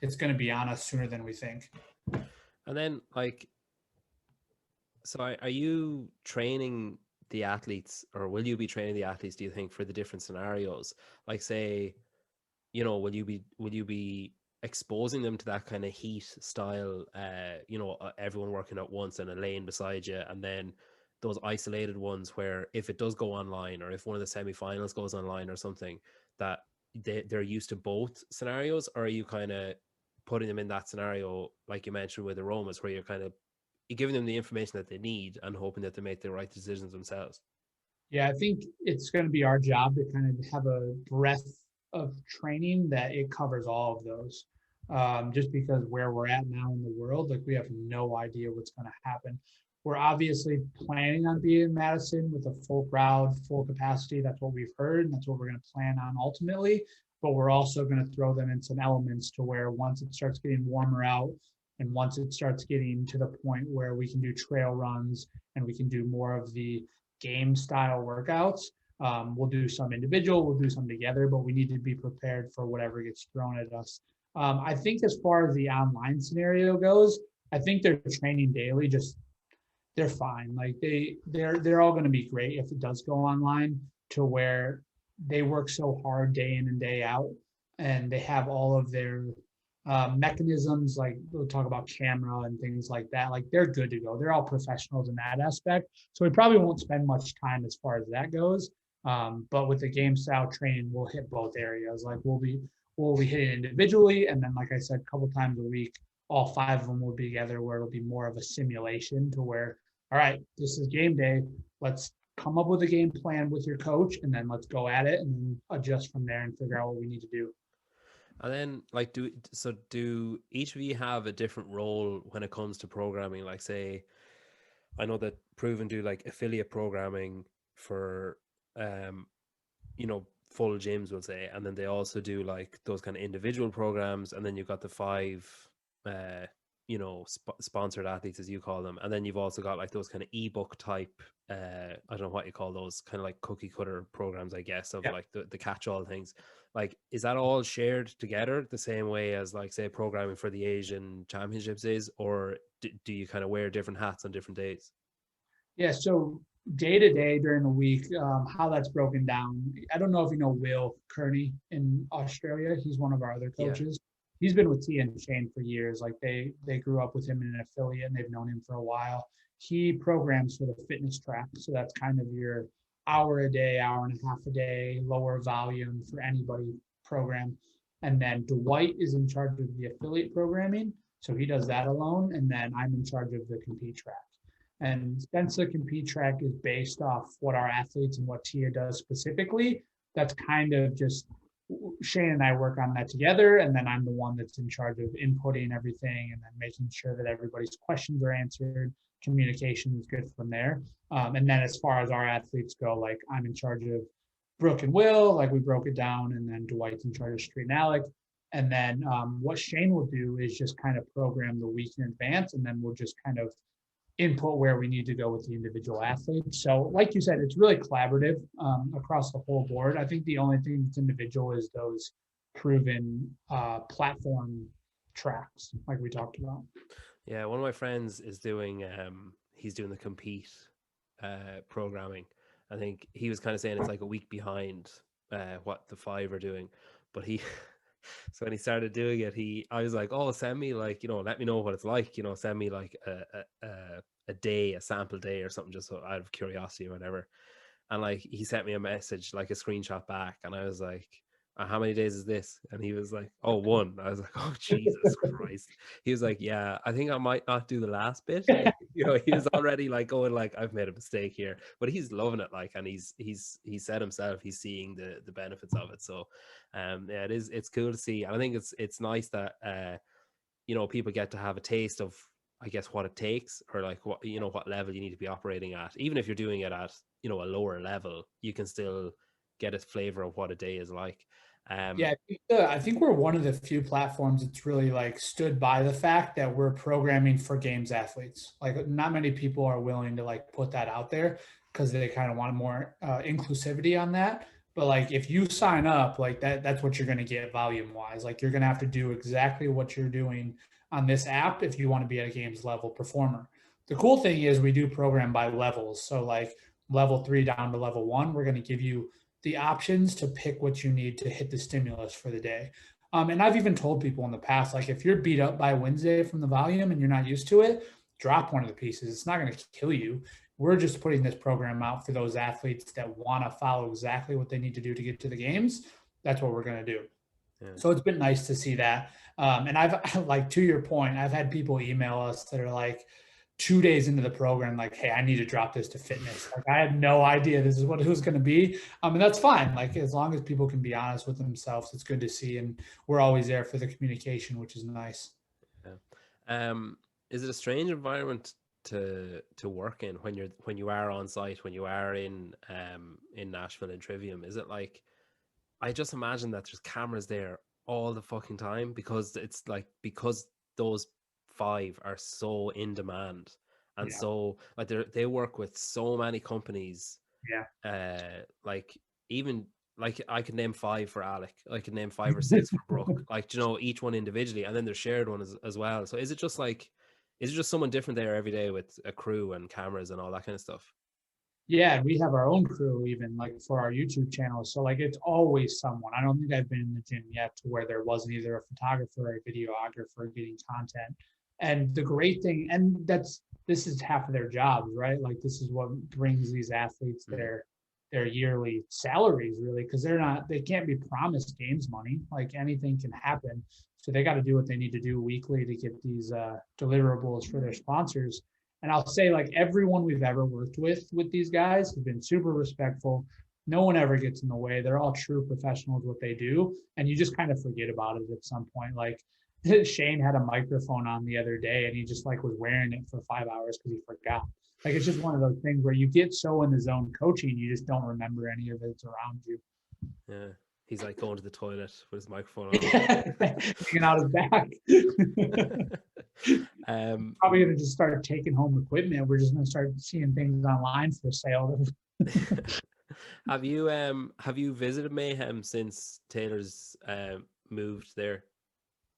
it's going to be on us sooner than we think. And then like So are you training the athletes, or will you be training the athletes, do you think, for the different scenarios? Like, say, will you be exposing them to that kind of heat style, everyone working at once in a lane beside you, and then those isolated ones where if it does go online, or if one of the semifinals goes online or something, that they're used to both scenarios? Or are you kind of putting them in that scenario, like you mentioned with aromas, where you're giving them the information that they need and hoping that they make the right decisions themselves? Yeah, I think it's going to be our job to kind of have a breadth of training that it covers all of those. Just because where we're at now in the world, like we have no idea what's going to happen. We're obviously planning on being in Madison with a full crowd, full capacity. That's what we've heard, and that's what we're going to plan on ultimately. But we're also going to throw them in some elements to where once it starts getting warmer out, and once it starts getting to the point where we can do trail runs and we can do more of the game style workouts. We'll do some individual, we'll do some together, but we need to be prepared for whatever gets thrown at us. I think as far as the online scenario goes, I think they're training daily. Just they're fine. Like they're all going to be great if it does go online, to where they work so hard day in and day out, and they have all of their mechanisms, like we'll talk about camera and things like that. Like they're good to go. They're all professionals in that aspect. So we probably won't spend much time as far as that goes. But with the game style training, we'll hit both areas. Like we'll be hitting individually, and then like I said, a couple times a week, all five of them will be together, where it'll be more of a simulation to where, all right, this is game day. Let's come up with a game plan with your coach, and then let's go at it and then adjust from there and figure out what we need to do. And then, like, do each of you have a different role when it comes to programming? Like, say, I know that Proven do like affiliate programming for, um, full gyms, we'll say, and then they also do like those kind of individual programs, and then you've got the five, uh, sponsored athletes, as you call them, and then you've also got like those kind of ebook type, I don't know what you call those, kind of like cookie cutter programs, I guess, of like the catch-all things. Like, is that all shared together the same way as, like, say, programming for the Asian Championships is, or do you kind of wear different hats on different days? Yeah, so day to day during the week, how that's broken down. I don't know if you know Will Kearney in Australia. He's one of our other Yeah. coaches. He's been with T and Shane for years. Like they grew up with him in an affiliate and they've known him for a while. He programs for the fitness track. So that's kind of your hour a day, hour and a half a day, lower volume for anybody program. And then Dwight is in charge of the affiliate programming. So he does that alone. And then I'm in charge of the compete track. And since the compete track is based off what our athletes and what Tia does specifically, that's kind of just Shane and I work on that together. And then I'm the one that's in charge of inputting everything and then making sure that everybody's questions are answered. Communication is good from there. And then as far as our athletes go, like I'm in charge of Brooke and Will, like we broke it down, and then Dwight's in charge of Street and Alec. And then what Shane will do is just kind of program the week in advance, and then we'll just kind of input where we need to go with the individual athletes. So like you said, it's really collaborative across the whole board. I think the only thing that's individual is those proven platform tracks like we talked about. Yeah, one of my friends is doing he's doing the compete programming. I think he was kind of saying it's like a week behind what the five are doing, but he so when he started doing it, I was like, oh, send me, like, let me know what it's like, send me like a day, a sample day or something, just so out of curiosity or whatever. And like he sent me a message, like a screenshot back, and I was like, how many days is this? And he was like, oh, one. I was like, oh, Jesus Christ. He was like, yeah, I think I might not do the last bit. He was already like going like, I've made a mistake here, but he's loving it. Like, and he said himself, he's seeing the benefits of it. So yeah, it's cool to see. And I think it's nice that people get to have a taste of, I guess, what it takes, or like what level you need to be operating at. Even if you're doing it at a lower level, you can still get a flavor of what a day is like. Yeah, I think we're one of the few platforms that's really like stood by the fact that we're programming for games athletes. Like not many people are willing to like put that out there because they kind of want more inclusivity on that. But like if you sign up, like that's what you're going to get volume wise. Like you're going to have to do exactly what you're doing on this app if you want to be at a games level performer. The cool thing is we do program by levels. So like level 3 down to level 1, we're going to give you the options to pick what you need to hit the stimulus for the day. And I've even told people in the past, like if you're beat up by Wednesday from the volume and you're not used to it, drop one of the pieces. It's not going to kill you. We're just putting this program out for those athletes that want to follow exactly what they need to do to get to the games. That's what we're going to do. Yeah. So it's been nice to see that. And I've, like, to your point, I've had people email us that are like 2 days into the program, like, hey, I need to drop this to fitness. Like, I had no idea this is what it was going to be. And that's fine. Like, as long as people can be honest with themselves, it's good to see. And we're always there for the communication, which is nice. Yeah. Is it a strange environment to work in when you are on site, when you are in Nashville in Trivium? Is it like, I just imagine that there's cameras there all the fucking time because it's like, because those 5 are so in demand, and so like they work with so many companies. Like, even like I could name 5 for Alec, I could name 5 or 6 for Brooke, like, you know, each one individually, and then there's shared one as well. So is it just someone different there every day with a crew and cameras and all that kind of stuff? Yeah, we have our own crew even, like, for our YouTube channel. So like it's always someone. I don't think I've been in the gym yet to where there wasn't either a photographer or a videographer getting content. And the great thing, and this is half of their jobs, right? Like this is what brings these athletes their yearly salaries, really, because they can't be promised games money. Like anything can happen. So they got to do what they need to do weekly to get these deliverables for their sponsors. And I'll say, like, everyone we've ever worked with these guys have been super respectful. No one ever gets in the way. They're all true professionals, what they do. And you just kind of forget about it at some point. Like Shane had a microphone on the other day and he just like was wearing it for 5 hours because he forgot. Like, it's just one of those things where you get so in the zone coaching, you just don't remember any of it's around you. Yeah. He's like going to the toilet with his microphone on. Hanging out his back. Probably going to just start taking home equipment. We're just going to start seeing things online for sale. Have you visited Mayhem since Taylor's moved there?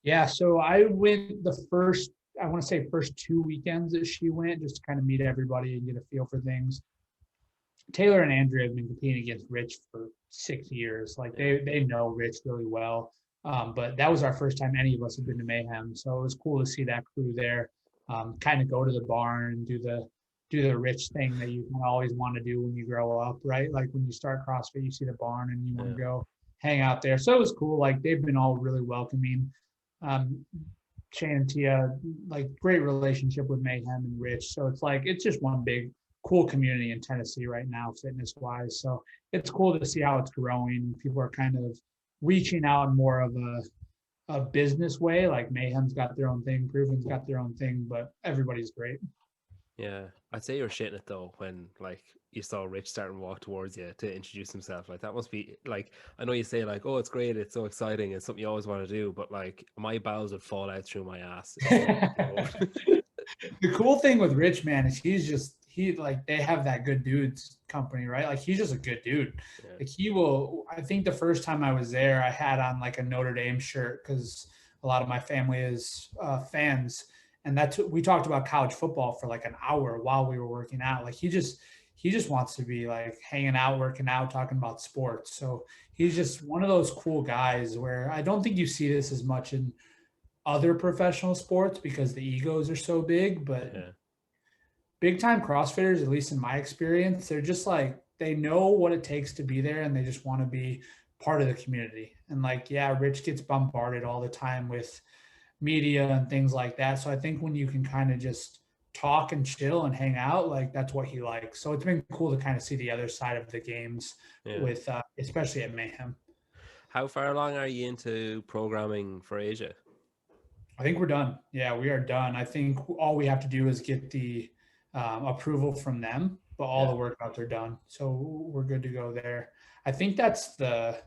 Yeah, so I went first 2 weekends that she went, just to kind of meet everybody and get a feel for things. Taylor and Andrea have been competing against Rich for 6 years. Like they know Rich really well. But that was our first time any of us have been to Mayhem. So it was cool to see that crew there, kind of go to the barn and do the Rich thing that you kind of always want to do when you grow up, right? Like when you start CrossFit, you see the barn and you want to go hang out there. So it was cool. Like they've been all really welcoming. Shane and Tia, like, great relationship with Mayhem and Rich. So it's just one big cool community in Tennessee right now, fitness wise. So it's cool to see how it's growing. People are kind of reaching out in more of a business way. Like Mayhem's got their own thing, Proven's got their own thing, but everybody's great. Yeah, I'd say you're shitting it though when like you saw Rich start and walk towards you to introduce himself. Like that must be like, I know you say like, oh, it's great, it's so exciting, it's something you always want to do, but like my bowels would fall out through my ass. The cool thing with Rich, man, is they have that good dudes company, right? Like he's just a good dude. Yeah. Like I think the first time I was there, I had on like a Notre Dame shirt because a lot of my family is fans. And we talked about college football for like an hour while we were working out. Like he just wants to be like hanging out, working out, talking about sports. So he's just one of those cool guys where I don't think you see this as much in other professional sports because the egos are so big, but big time CrossFitters, at least in my experience, they're just like, they know what it takes to be there and they just want to be part of the community. And like, yeah, Rich gets bombarded all the time with media and things like that. So I think when you can kind of just talk and chill and hang out, like that's what he likes. So it's been cool to kind of see the other side of the games with, especially at Mayhem. How far along are you into programming for Asia? I think we're done. Yeah, we are done. I think all we have to do is get the approval from them, but all the workouts are done. So we're good to go there. I think that's the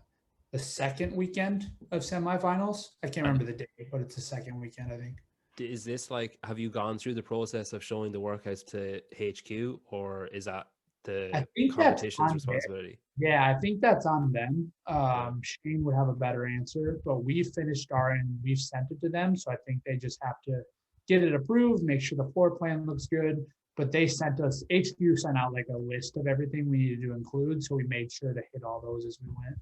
second weekend of semifinals. I can't remember the date, but it's the second weekend, I think. Is this like, have you gone through the process of showing the workouts to HQ, or is that the competition's responsibility? Yeah, I think that's on them. Shane would have a better answer, but we finished our end. We've sent it to them. So I think they just have to get it approved, make sure the floor plan looks good. But they sent us, HQ sent out like a list of everything we needed to include. So we made sure to hit all those as we went.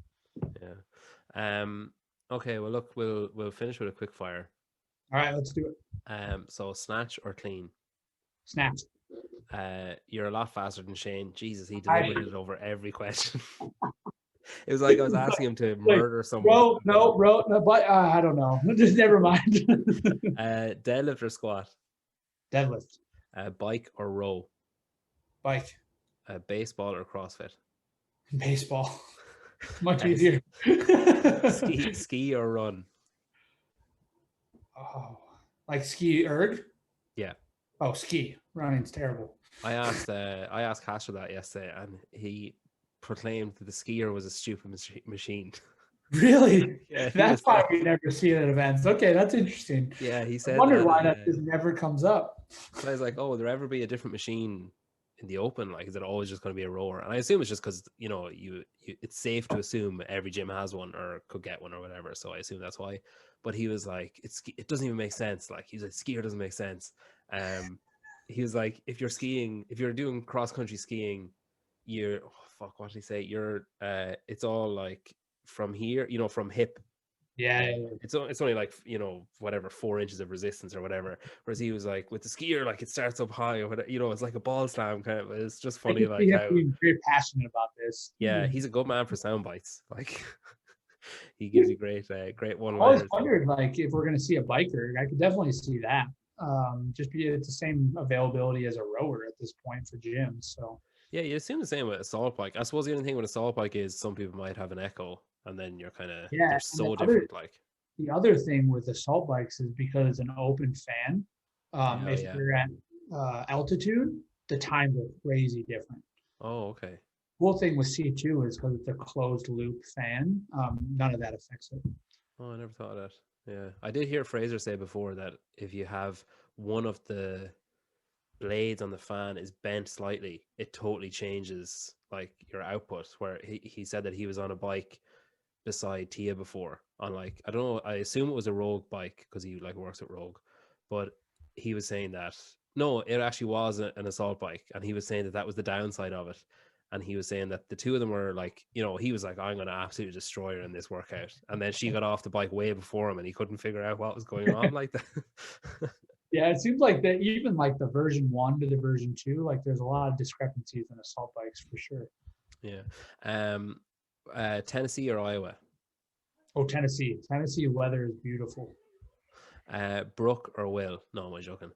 Yeah. Okay, well look, we'll finish with a quick fire. All right, let's do it. So snatch or clean? Snatch. You're a lot faster than Shane. Jesus, he deliberated over every question. It was like I was asking him to murder someone. No, but I don't know. Just never mind. Deadlift or squat? Deadlift. Bike or row? Bike. Baseball or CrossFit? Baseball. Much easier. Ski or run? Oh, like ski erg? Yeah. Oh, ski. Running's terrible. I asked Castor that yesterday, and he proclaimed that the skier was a stupid machine. Really? Yeah, that's why we never see it at events. Okay, that's interesting. Yeah, he said. I wondered why that just never comes up. So I was like, oh, will there ever be a different machine in the open? Like, is it always just going to be a rower? And I assume it's just because you it's safe to assume every gym has one or could get one or whatever. So I assume that's why. But he was like, it doesn't even make sense. Like, he's like, skier doesn't make sense. He was like, if you're doing cross country skiing, what did he say? It's all like from here, from hip. Yeah. It's only like, whatever, 4 inches of resistance or whatever. Whereas he was like, with the skier, like it starts up high or whatever, it's like a ball slam kind of. It's just funny, like how he's very passionate about this. Yeah, he's a good man for sound bites. Like he gives you great one. I always wondered, like, if we're going to see a biker, I could definitely see that. Just be it's the same availability as a rower at this point for gyms. So yeah, you assume the same with assault bike. I suppose the only thing with assault bike is some people might have an echo, and then you're kind of they're so different. Like the other thing with assault bikes is because it's an open fan. If you're at altitude, the times are crazy different. Oh, okay. Cool thing with C2 is because it's a closed loop fan. None of that affects it. Oh, I never thought of that. Yeah, I did hear Fraser say before that if you have one of the blades on the fan is bent slightly, it totally changes like your output. Where he said that he was on a bike beside Tia before on like, I don't know, I assume it was a Rogue bike because he like works at Rogue, but he was saying that no, it actually was an assault bike, and he was saying that was the downside of it. And he was saying that the two of them were like, he was like, I'm going to absolutely destroy her in this workout. And then she got off the bike way before him and he couldn't figure out what was going on like that. Yeah, it seems like that even like the version 1 to the version 2, like there's a lot of discrepancies in assault bikes for sure. Yeah. Tennessee or Iowa? Oh, Tennessee. Tennessee weather is beautiful. Brooke or Will? No, am I joking?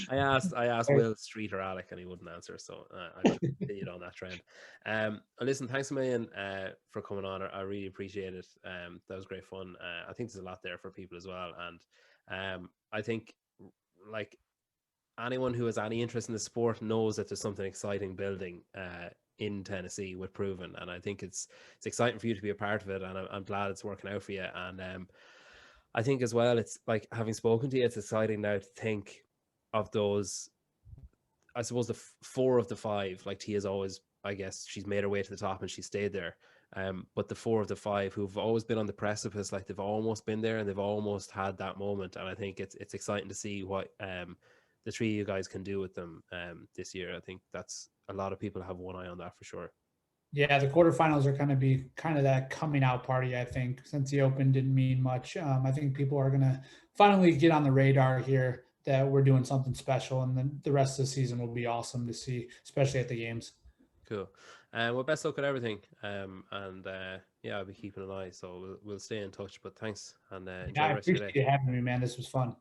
I asked Will Street or Alec, and he wouldn't answer, so I just continued on that trend. Listen, thanks a million for coming on. I really appreciate it. That was great fun. I think there's a lot there for people as well, and I think like anyone who has any interest in the sport knows that there's something exciting building in Tennessee with Proven, and I think it's exciting for you to be a part of it, and I'm glad it's working out for you. And I think as well, it's like, having spoken to you, it's exciting now to think of those, I suppose the 4 of the 5, like Tia's always, I guess she's made her way to the top and she stayed there. But the 4 of the 5 who've always been on the precipice, like they've almost been there and they've almost had that moment. And I think it's exciting to see what the 3 of you guys can do with them this year. I think that's, a lot of people have one eye on that for sure. Yeah, the quarterfinals are going to be kind of that coming out party, I think, since the Open didn't mean much. I think people are going to finally get on the radar here that we're doing something special, and then the rest of the season will be awesome to see, especially at the games. Cool. Well, best luck at everything. Yeah, I'll be keeping an eye, so we'll stay in touch. But thanks, and enjoy the rest of your day. I appreciate you having me, man. This was fun.